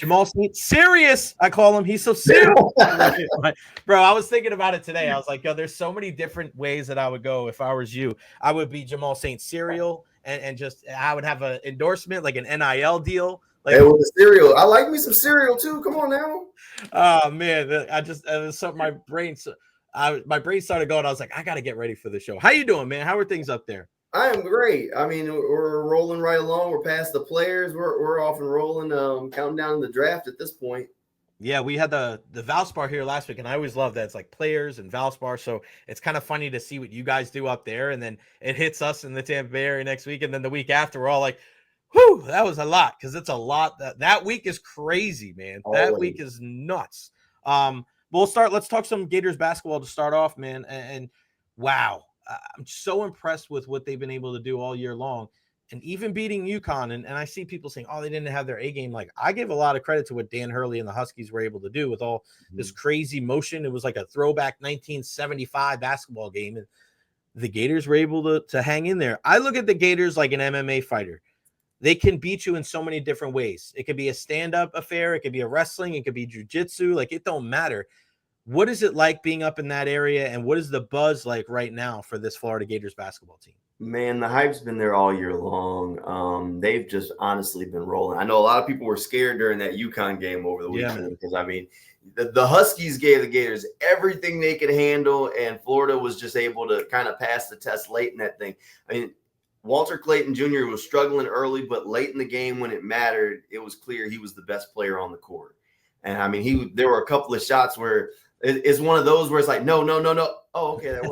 Jamal St. Serious, I call him. He's so serious. Bro, I was thinking about it today. I was like, yo, there's so many different ways that I would go if I was you. I would be Jamal St. Serial, and just I would have an endorsement, like an NIL deal. Like, hey, with the cereal. I like me some cereal too. Come on now. oh man, I just it was something my brain started going. I was like, I got to get ready for the show. How you doing, man? How are things up there? I am great. I mean, we're rolling right along. We're past the players. We're off and rolling. Counting down the draft at this point. Yeah, we had the Valspar here last week, and I always love that it's like players and Valspar. So it's kind of funny to see what you guys do up there, and then it hits us in the Tampa Bay area next week, and then the week after, we're all like, "Whew, that was a lot," because it's a lot. That week is crazy, man. Always. That week is nuts. We'll start. Let's talk some Gators basketball to start off, man. And wow, I'm so impressed with what they've been able to do all year long. And even beating UConn, and I see people saying, oh, they didn't have their A game. Like, I give a lot of credit to what Dan Hurley and the Huskies were able to do with all this crazy motion. It was like a throwback 1975 basketball game, and the Gators were able to hang in there. I look at the Gators like an MMA fighter. They can beat you in so many different ways. It could be a stand-up affair. It could be a wrestling. It could be jiu-jitsu. Like, it don't matter. What is it like being up in that area, and what is the buzz like right now for this Florida Gators basketball team? Man, the hype's been there all year long. They've just honestly been rolling. I know a lot of people were scared during that UConn game over the weekend because, I mean, the Huskies gave the Gators everything they could handle, and Florida was just able to kind of pass the test late in that thing. I mean, Walter Clayton Jr. was struggling early, but late in the game when it mattered, it was clear he was the best player on the court. And, I mean, there were a couple of shots where it's one of those where it's like, no. Oh, okay, that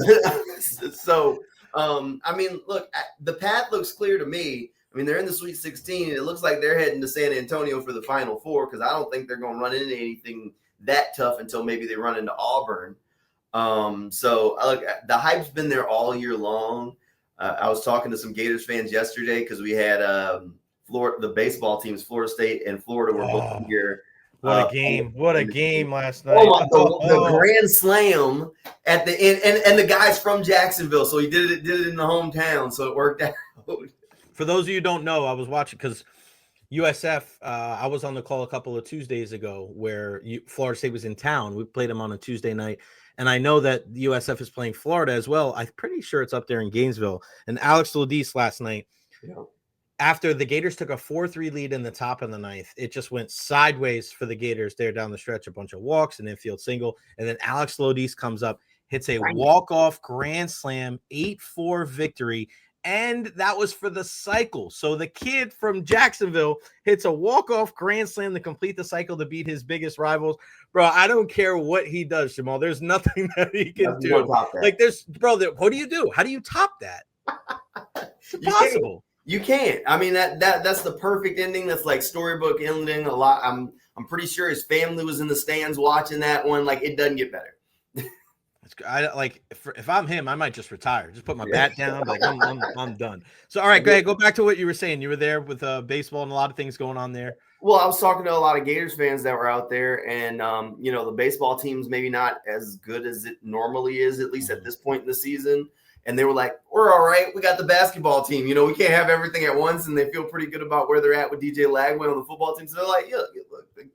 was. So, I mean, look, the path looks clear to me. I mean, they're in the Sweet 16, and it looks like they're heading to San Antonio for the Final Four because I don't think they're going to run into anything that tough until maybe they run into Auburn. So, look, the hype's been there all year long. I was talking to some Gators fans yesterday because we had the baseball teams, Florida State and Florida, were both here. What a game. What a game last night. The grand slam at the end. And the guy's from Jacksonville, so he did it in the hometown, so it worked out. For those of you who don't know, I was watching because USF, I was on the call a couple of Tuesdays ago where Florida State was in town. We played them on a Tuesday night. And I know that USF is playing Florida as well. I'm pretty sure it's up there in Gainesville. And Alex Lodis last night, after the Gators took a 4-3 lead in the top of the ninth, it just went sideways for the Gators there down the stretch, a bunch of walks, an infield single. And then Alex Lodis comes up, hits a walk-off grand slam, 8-4 victory. And that was for the cycle. So the kid from Jacksonville hits a walk-off grand slam to complete the cycle to beat his biggest rivals. Bro, I don't care what he does, Jamal. There's nothing that he can do. Like, what do you do? How do you top that? It's impossible. You can't. I mean, that's the perfect ending. That's like storybook ending. A lot. I'm pretty sure his family was in the stands watching that one. Like, it doesn't get better. If I'm him, I might just retire. Just put my bat down. Like, I'm done. So, all right, go ahead. Go back to what you were saying. You were there with baseball and a lot of things going on there. Well, I was talking to a lot of Gators fans that were out there, and the baseball team's maybe not as good as it normally is, at least at this point in the season. And they were like, we're all right. We got the basketball team. We can't have everything at once. And they feel pretty good about where they're at with DJ Lagway on the football team. So they're like, look,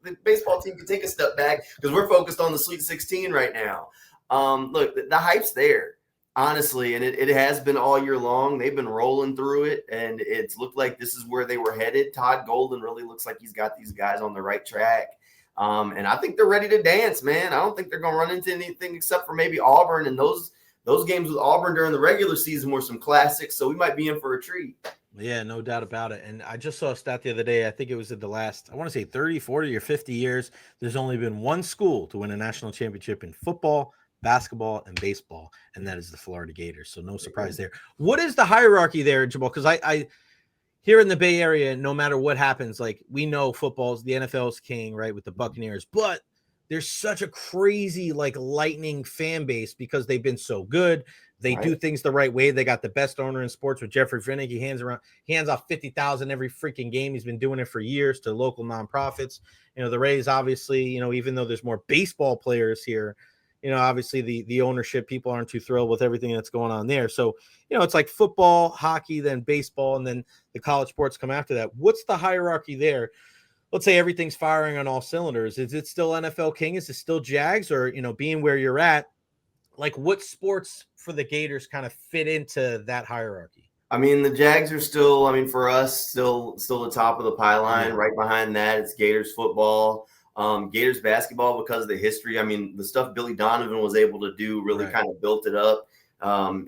the baseball team can take a step back because we're focused on the Sweet 16 right now. Look, the hype's there, honestly, and it has been all year long. They've been rolling through it, and it's looked like this is where they were headed. Todd Golden really looks like he's got these guys on the right track. And I think they're ready to dance, man. I don't think they're going to run into anything except for maybe Auburn, and those games with Auburn during the regular season were some classics, so we might be in for a treat. Yeah, no doubt about it. And I just saw a stat the other day. I think it was in the last, I want to say 30, 40, or 50 years. There's only been one school to win a national championship in football, basketball, and baseball, and that is the Florida Gators. So no surprise there. What is the hierarchy there, Jamal? Because I here in the Bay Area, no matter what happens, like, we know football's the NFL's king, right, with the Buccaneers, but there's such a crazy, like, lightning fan base because they've been so good. They do things the right way. They got the best owner in sports with Jeffrey Finnick. He hands off $50,000 every freaking game. He's been doing it for years to local nonprofits. The Rays, obviously, even though there's more baseball players here, obviously the ownership, people aren't too thrilled with everything that's going on there. So, it's like football, hockey, then baseball, and then the college sports come after that. What's the hierarchy there? let's say everything's firing on all cylinders, is it still NFL King? Is it still Jags? Or, being where you're at, like what sports for the Gators kind of fit into that hierarchy? I mean, the Jags are still, I mean, for us, still the top of the pile-line. Yeah. Right behind that, it's Gators football, Gators basketball, because of the history. I mean, the stuff Billy Donovan was able to do really kind of built it up.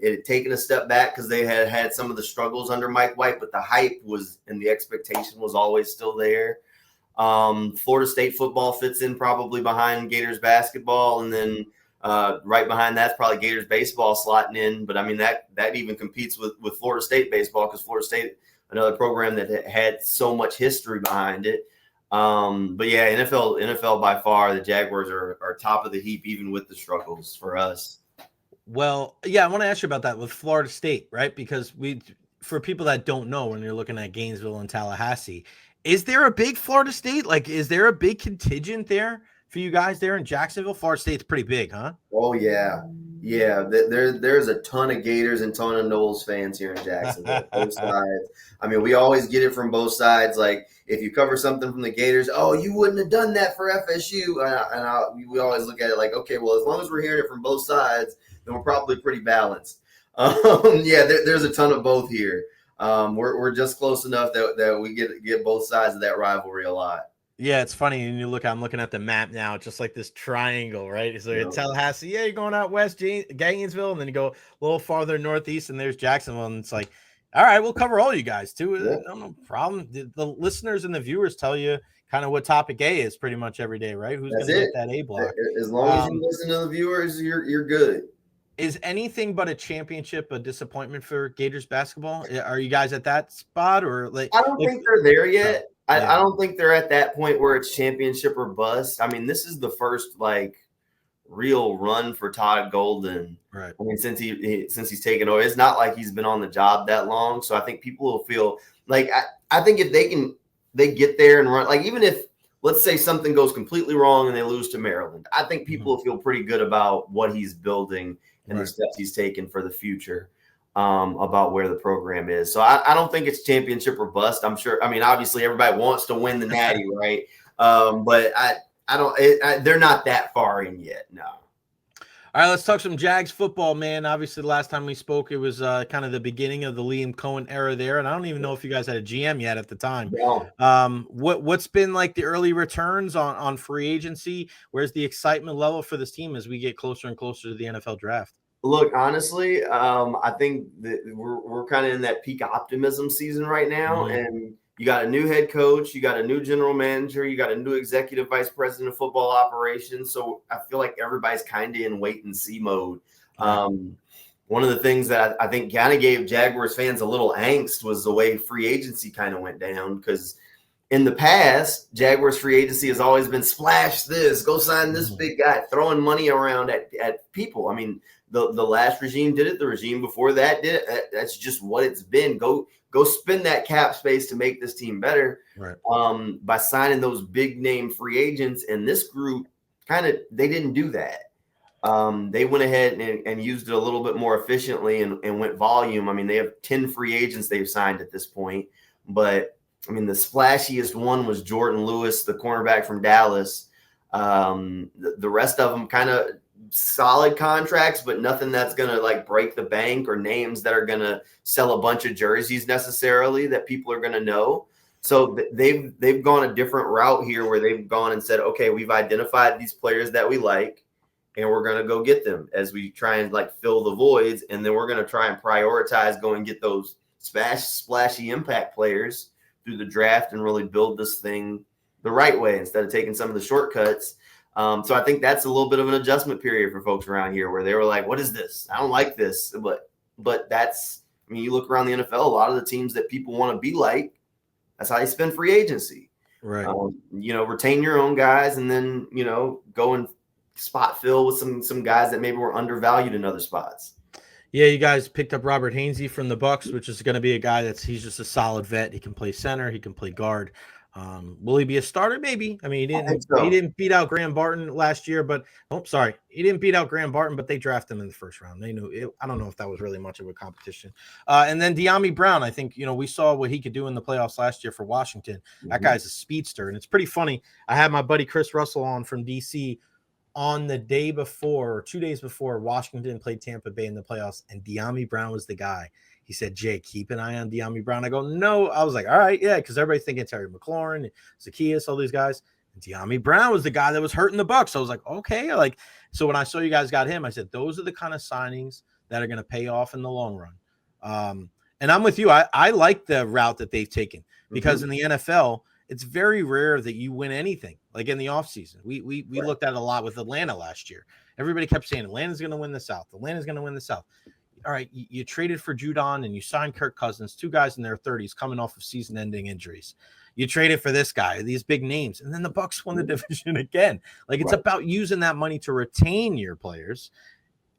It had taken a step back because they had some of the struggles under Mike White, but the hype was and the expectation was always still there. Florida State football fits in probably behind Gators basketball, and then right behind that's probably Gators baseball slotting in. But I mean that even competes with Florida State baseball, because Florida State, another program that had so much history behind it. But yeah, NFL by far, the Jaguars are top of the heap, even with the struggles for us. Well, yeah, I want to ask you about that with Florida State, right? Because for people that don't know, when you're looking at Gainesville and Tallahassee, is there a big Florida State? Like, is there a big contingent there for you guys there in Jacksonville? Florida State's pretty big, huh? Oh yeah. Yeah, there's a ton of Gators and ton of Knowles fans here in Jacksonville. Both sides. I mean, we always get it from both sides. Like, if you cover something from the Gators, oh, you wouldn't have done that for FSU. We always look at it like, okay, well, as long as we're hearing it from both sides, then we're probably pretty balanced. Yeah, there's a ton of both here. We're just close enough that we get both sides of that rivalry a lot. Yeah, it's funny. And I'm looking at the map now, just like this triangle, right? So in Tallahassee, yeah, you're going out west, Gainesville, and then you go a little farther northeast, and there's Jacksonville. And it's like, all right, we'll cover all you guys too. Yeah. No problem. The listeners and the viewers tell you kind of what topic A is pretty much every day, right? Who's going to get that A block? As long as you listen to the viewers, you're good. Is anything but a championship a disappointment for Gators basketball? Are you guys at that spot, or like? I don't think they're there yet. I don't think they're at that point where it's championship or bust. I mean, this is the first real run for Todd Golden. Right. I mean, since he's taken over, it's not like he's been on the job that long. So I think people will feel like I think if they get there and run, like, even if let's say something goes completely wrong and they lose to Maryland, I think people will feel pretty good about what he's building and the steps he's taken for the future. About where the program is. So I don't think it's championship or bust. I'm sure. I mean, obviously everybody wants to win the Natty, right? But I don't. They're not that far in yet. No. All right, let's talk some Jags football, man. Obviously, the last time we spoke, it was kind of the beginning of the Liam Cohen era there, and I don't even know if you guys had a GM yet at the time. No. What's been like the early returns on free agency? Where's the excitement level for this team as we get closer and closer to the NFL draft? Look, honestly, I think that we're kind of in that peak optimism season right now, and you got a new head coach, you got a new general manager, you got a new executive vice president of football operations. So I feel like everybody's kind of in wait and see mode. One of the things that I think kind of gave Jaguars fans a little angst was the way free agency kind of went down, because in the past, Jaguars free agency has always been splash this, go sign this big guy, throwing money around at people. I mean, the last regime did it. The regime before that did it. That's just what it's been. Go spend that cap space to make this team better. Right. By signing those big name free agents. And this group they didn't do that. They went ahead and used it a little bit more efficiently and went volume. I mean, they have 10 free agents they've signed at this point. But, I mean, the splashiest one was Jordan Lewis, the cornerback from Dallas. The rest of them kind of solid contracts, but nothing that's going to break the bank, or names that are going to sell a bunch of jerseys necessarily that people are going to know. So they've gone a different route here, where they've gone and said, okay, we've identified these players that we like, and we're going to go get them as we try and fill the voids. And then we're going to try and prioritize, go and get those splashy impact players through the draft and really build this thing the right way instead of taking some of the shortcuts. So I think that's a little bit of an adjustment period for folks around here, where they were like, what is this? I don't like this. But that's, I mean, you look around the NFL, a lot of the teams that people want to be like, that's how they spend free agency. Right. Retain your own guys, and then, go and spot fill with some guys that maybe were undervalued in other spots. Yeah, you guys picked up Robert Hainsey from the Bucs, which is going to be a guy he's just a solid vet. He can play center, he can play guard. Will he be a starter? Maybe. I mean, I think he so. didn't beat out Graham Barton last year, but he didn't beat out Graham Barton, but they drafted him in the first round. They knew it. I don't know if that was really much of a competition. And then De'Ami Brown, I think we saw what he could do in the playoffs last year for Washington. That guy's a speedster, and it's pretty funny. I had my buddy Chris Russell on from DC on the day before, or 2 days before Washington played Tampa Bay in the playoffs, and De'Ami Brown was the guy. He said, Jay, keep an eye on De'Ami Brown. I go, no. I was like, all right, yeah, because everybody's thinking Terry McLaurin, Zacchaeus, all these guys. And De'Ami Brown was the guy that was hurting the Bucs. So I was like, okay. So when I saw you guys got him, I said, those are the kind of signings that are going to pay off in the long run. And I'm with you. I like the route that they've taken because in the NFL, it's very rare that you win anything. Like in the offseason, we looked at it a lot with Atlanta last year. Everybody kept saying Atlanta's going to win the South. Atlanta's going to win the South. All right, you traded for Judon and you signed Kirk Cousins, 2 guys in their 30s coming off of season-ending injuries. You traded for this guy, these big names, and then the Bucs won the division again. Like it's about using that money to retain your players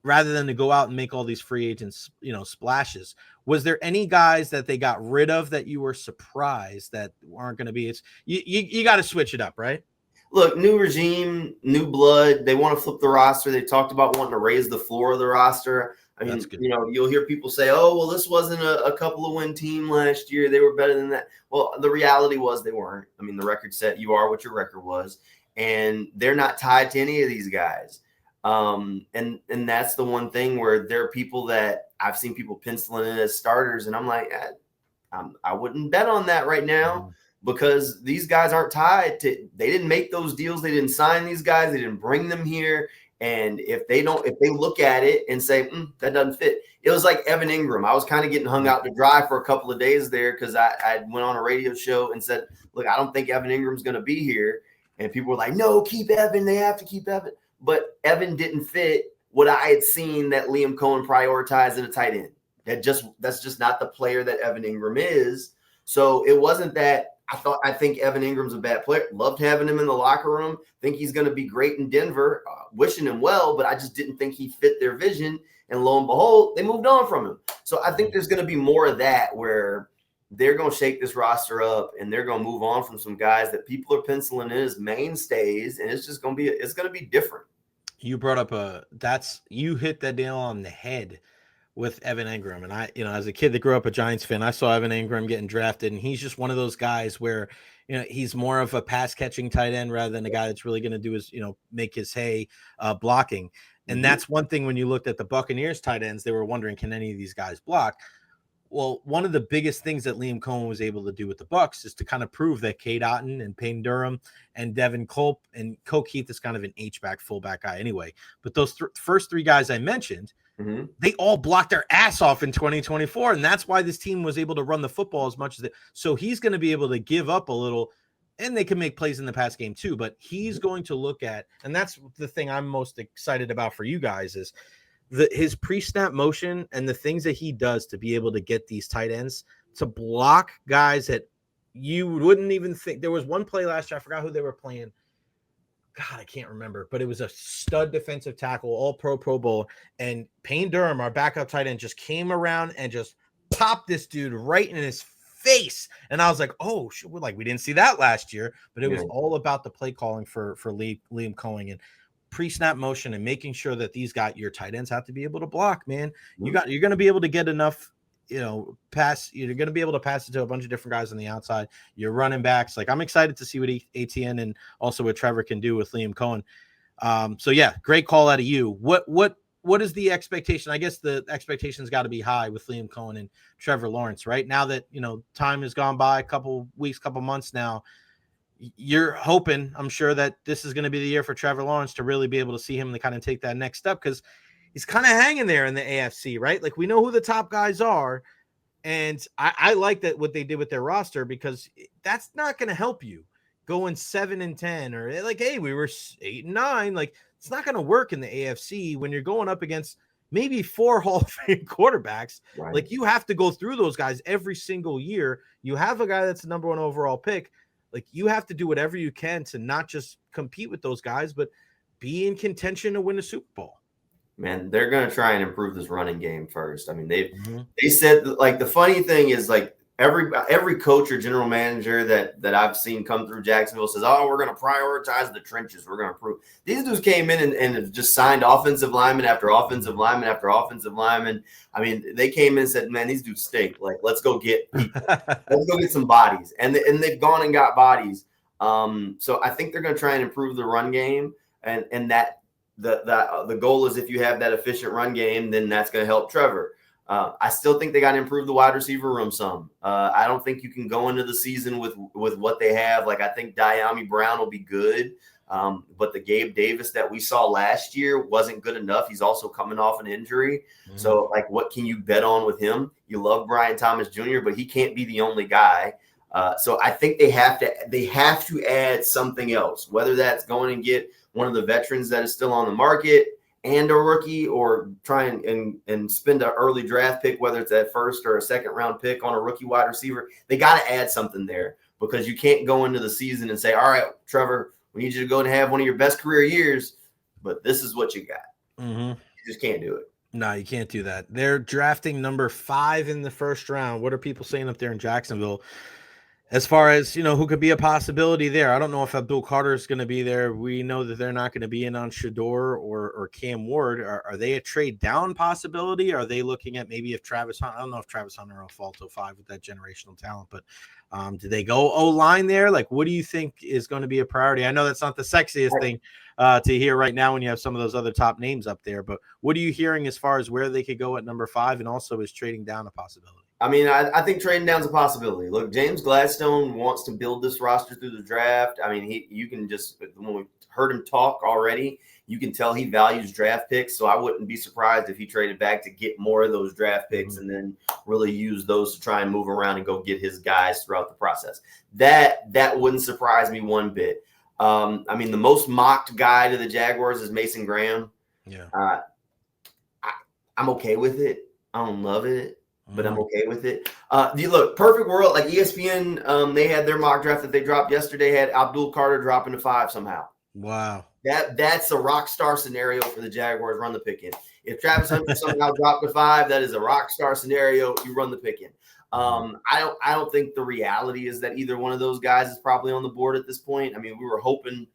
rather than to go out and make all these free agents, splashes. Was there any guys that they got rid of that you were surprised that aren't going to be? You got to switch it up, right? Look, new regime, new blood. They want to flip the roster. They talked about wanting to raise the floor of the roster. I mean, you'll hear people say, oh, well, this wasn't a couple of win team last year. They were better than that. Well, the reality was they weren't. I mean, the record said you are what your record was, and they're not tied to any of these guys. And that's the one thing where there are people that I've seen people penciling in as starters, and I'm like, I wouldn't bet on that right now because these guys aren't tied to. They didn't make those deals. They didn't sign these guys. They didn't bring them here. And if they look at it and say, that doesn't fit, it was like Evan Ingram. I was kind of getting hung out to dry for a couple of days there because I went on a radio show and said, look, I don't think Evan Ingram's going to be here. And people were like, no, keep Evan. They have to keep Evan. But Evan didn't fit what I had seen that Liam Cohen prioritized in a tight end. That's just not the player that Evan Ingram is. So it wasn't that I think Evan Ingram's a bad player. Loved having him in the locker room. Think he's going to be great in Denver. Wishing him well, but I just didn't think he fit their vision. And lo and behold, they moved on from him. So I think there's going to be more of that where they're going to shake this roster up and they're going to move on from some guys that people are penciling in as mainstays, and it's just going to be different. You brought up you hit that nail on the head with Evan Ingram. And I, as a kid that grew up a Giants fan, I saw Evan Ingram getting drafted, and he's just one of those guys where, he's more of a pass catching tight end rather than a guy that's really going to do his, make his hay blocking. And that's one thing when you looked at the Buccaneers tight ends, they were wondering, can any of these guys block? Well, one of the biggest things that Liam Cohen was able to do with the Bucs is to kind of prove that Cade Otton and Payne Durham and Devin Culp and Coke Heath is kind of an H-back, fullback guy anyway. But those first 3 guys I mentioned, they all blocked their ass off in 2024, and that's why this team was able to run the football as much as it. So he's going to be able to give up a little, and they can make plays in the pass game too. But he's going to look at, and that's the thing I'm most excited about for you guys is his pre-snap motion and the things that he does to be able to get these tight ends to block guys that you wouldn't even think. There was one play last year, I forgot who they were playing. God, I can't remember, but it was a stud defensive tackle, all Pro Bowl, and Payne Durham, our backup tight end, just came around and just popped this dude right in his face. And I was like, oh, shit, we didn't see that last year, but it was all about the play calling for Liam Cohen and pre-snap motion and making sure that your tight ends have to be able to block, man. You're going to be able to get enough, pass. You're going to be able to pass it to a bunch of different guys on the outside. Your running backs. Like, I'm excited to see what ATN and also what Trevor can do with Liam Cohen. So yeah, great call out of you. What is the expectation? I guess the expectation's got to be high with Liam Cohen and Trevor Lawrence, right? Now that, time has gone by, a couple weeks, couple months now, you're hoping, I'm sure, that this is going to be the year for Trevor Lawrence to really be able to see him to kind of take that next step, because he's kind of hanging there in the AFC, right? Like, we know who the top guys are, and I like that what they did with their roster, because that's not going to help you going 7-10 or like, hey, we were 8-9. Like, it's not going to work in the AFC when you're going up against maybe 4 Hall of Fame quarterbacks. Right. Like, you have to go through those guys every single year. You have a guy that's the number 1 overall pick. Like, you have to do whatever you can to not just compete with those guys, but be in contention to win a Super Bowl. Man, they're going to try and improve this running game first. I mean, they said, like, the funny thing is, like, every coach or general manager that I've seen come through Jacksonville says, "Oh, we're going to prioritize the trenches. We're going to improve." These dudes came in and have just signed offensive lineman after offensive lineman after offensive lineman. I mean, they came in and said, "Man, these dudes stink. Like, let's go get people. Let's go get some bodies." And they've gone and got bodies. So I think they're going to try and improve the run game, and that the goal is if you have that efficient run game, then that's going to help Trevor. I still think they got to improve the wide receiver room some. I don't think you can go into the season with what they have. Like, I think Diami Brown will be good, but the Gabe Davis that we saw last year wasn't good enough. He's also coming off an injury. Mm-hmm. So, like, what can you bet on with him? You love Brian Thomas Jr., but he can't be the only guy. So I think they have to add something else, whether that's going and get one of the veterans that is still on the market and a rookie, or try and spend an early draft pick, whether it's that first or a second round pick on a rookie wide receiver. They got to add something there, because you can't go into the season and say, "All right, Trevor, we need you to go and have one of your best career years, but this is what you got." Mm-hmm. You just can't do it. No, you can't do that. They're drafting number 5 in the first round. What are people saying up there in Jacksonville? As far as, who could be a possibility there, I don't know if Abdul Carter is going to be there. We know that they're not going to be in on Shador or Cam Ward. Are they a trade down possibility? Are they looking at maybe if Travis Hunter? I don't know if Travis Hunter will fall to 5 with that generational talent, but do they go O-line there? Like, what do you think is going to be a priority? I know that's not the sexiest thing to hear right now when you have some of those other top names up there, but what are you hearing as far as where they could go at number 5, and also is trading down a possibility? I mean, I think trading down is a possibility. Look, James Gladstone wants to build this roster through the draft. I mean, you can just, when we heard him talk already, you can tell he values draft picks. So I wouldn't be surprised if he traded back to get more of those draft picks and then really use those to try and move around and go get his guys throughout the process. That wouldn't surprise me one bit. I mean, the most mocked guy to the Jaguars is Mason Graham. Yeah. I'm okay with it. I don't love it, but I'm okay with it. Look, perfect world, like ESPN, they had their mock draft that they dropped yesterday, had Abdul Carter dropping to 5 somehow. Wow. That's a rock star scenario for the Jaguars. Run the pick in. If Travis Hunter somehow dropped to 5, that is a rock star scenario. You run the pick in. I don't think the reality is that either one of those guys is probably on the board at this point. I mean, we were hoping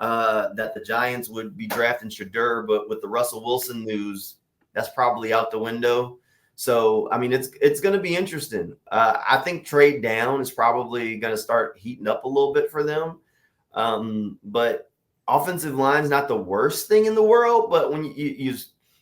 that the Giants would be drafting Shador, but with the Russell Wilson news, that's probably out the window. So, I mean, it's going to be interesting. I think trade down is probably going to start heating up a little bit for them. But offensive line is not the worst thing in the world. But when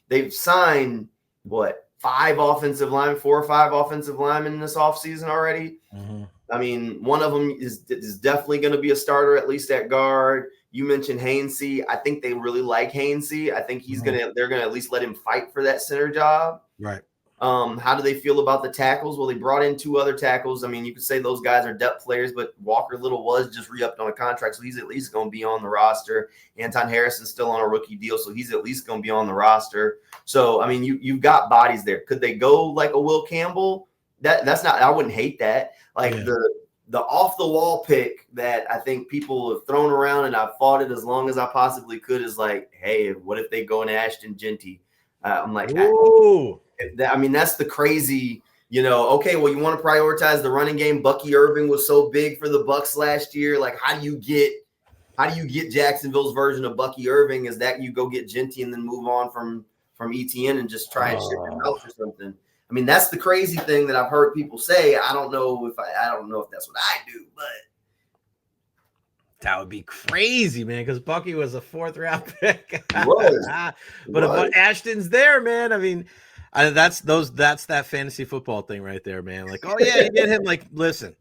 they've signed, 4 or 5 offensive linemen in this offseason already. Mm-hmm. I mean, one of them is definitely going to be a starter, at least at guard. You mentioned Hainsey. I think they really like Hainsey. I think they're going to at least let him fight for that center job. Right. How do they feel about the tackles? Well, they brought in 2 other tackles. I mean, you could say those guys are depth players, but Walker Little was just re-upped on a contract, so he's at least going to be on the roster. Anton Harrison's still on a rookie deal, so he's at least going to be on the roster. So, I mean, you've got bodies there. Could they go like a Will Campbell? That's not – I wouldn't hate that. Like the off-the-wall pick that I think people have thrown around, and I've fought it as long as I possibly could, is like, hey, what if they go in Ashton Genty? I'm like, ooh. I mean, that's the crazy, okay, well, you want to prioritize the running game. Bucky Irving was so big for the Bucs last year. Like, how do you get Jacksonville's version of Bucky Irving? Is that you go get Genty and then move on from ETN and just try and ship him out or something? I mean, that's the crazy thing that I've heard people say. I don't know if that's what I do, but that would be crazy, man, because Bucky was a 4th round pick. He was. But Ashton's there, man. I mean, that's that fantasy football thing right there, man. Like, oh yeah, you get him. Like, listen,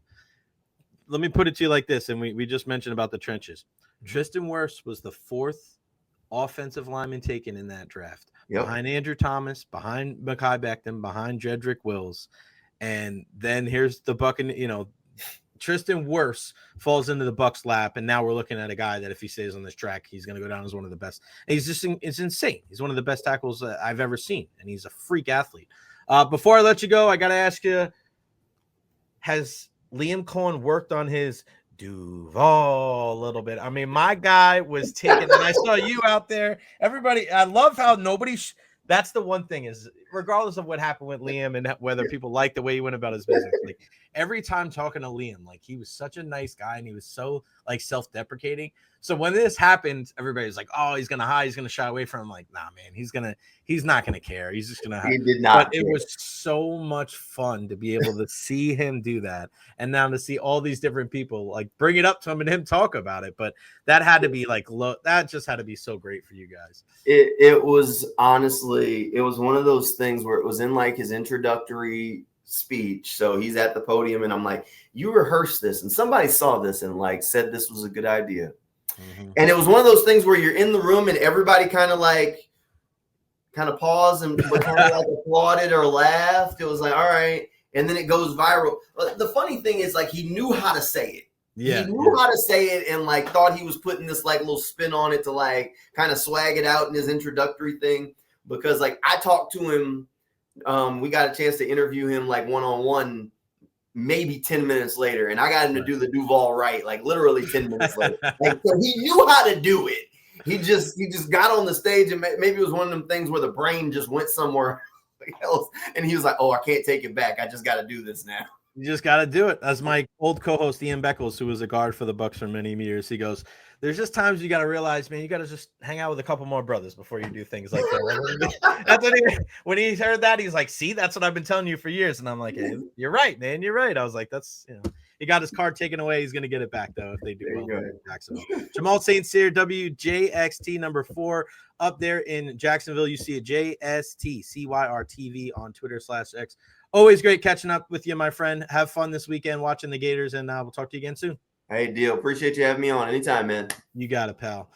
let me put it to you like this, and we just mentioned about the trenches. Tristan Wirfs was the 4th offensive lineman taken in that draft, behind Andrew Thomas, behind Mekhi Becton, behind Jedrick Wills, and then here's the Buccaneers. Tristan Wirfs falls into the Bucs' lap, and now we're looking at a guy that if he stays on this track, he's going to go down as one of the best. And it's insane. He's one of the best tackles I've ever seen, and he's a freak athlete. Before I let you go, I got to ask you, has Liam Cohen worked on his Duval a little bit? I mean, my guy was taken, and I saw you out there. Everybody, I love how nobody that's the one thing is, regardless of what happened with Liam and whether people like the way he went about his business, like every time talking to Liam, like he was such a nice guy and he was so like self-deprecating. So when this happened, everybody's like, "Oh, he's gonna hide, he's gonna shy away from him." Like, nah, man, he's not gonna care. He's just gonna hide. He did not. But it was so much fun to be able to see him do that, and now to see all these different people like bring it up to him and him talk about it. But that had to be like that just had to be so great for you guys. It was honestly, it was one of those things where it was in like his introductory speech. So he's at the podium and I'm like, you rehearsed this and somebody saw this and like said this was a good idea. And it was one of those things where you're in the room and everybody kind of paused and kind of like applauded or laughed. It was like, all right. And then it goes viral. But the funny thing is like he knew how to say it. Yeah, he knew how to say it and like thought he was putting this like little spin on it to like kind of swag it out in his introductory thing. Because like I talked to him, we got a chance to interview him like one-on-one maybe 10 minutes later, and I got him to do the Duval right, like literally 10 minutes later. Like, so he knew how to do it. He just got on the stage, and maybe it was one of them things where the brain just went somewhere else, and he was like, "Oh, I can't take it back. I just got to do this now." You just got to do it. As my old co-host Ian Beckles, who was a guard for the Bucks for many years, he goes, "There's just times you got to realize, man, you got to just hang out with a couple more brothers before you do things like that." That's what when he heard that, he's like, "See, that's what I've been telling you for years." And I'm like, hey, "You're right, man. You're right." I was like, "That's he got his card taken away. He's gonna get it back though if they do well in Jacksonville." Jamal St here, WJXT number 4 up there in Jacksonville. You see a JSTCYRTV on Twitter/X. Always great catching up with you, my friend. Have fun this weekend watching the Gators, and we'll talk to you again soon. Hey, deal. Appreciate you having me on anytime, man. You got it, pal.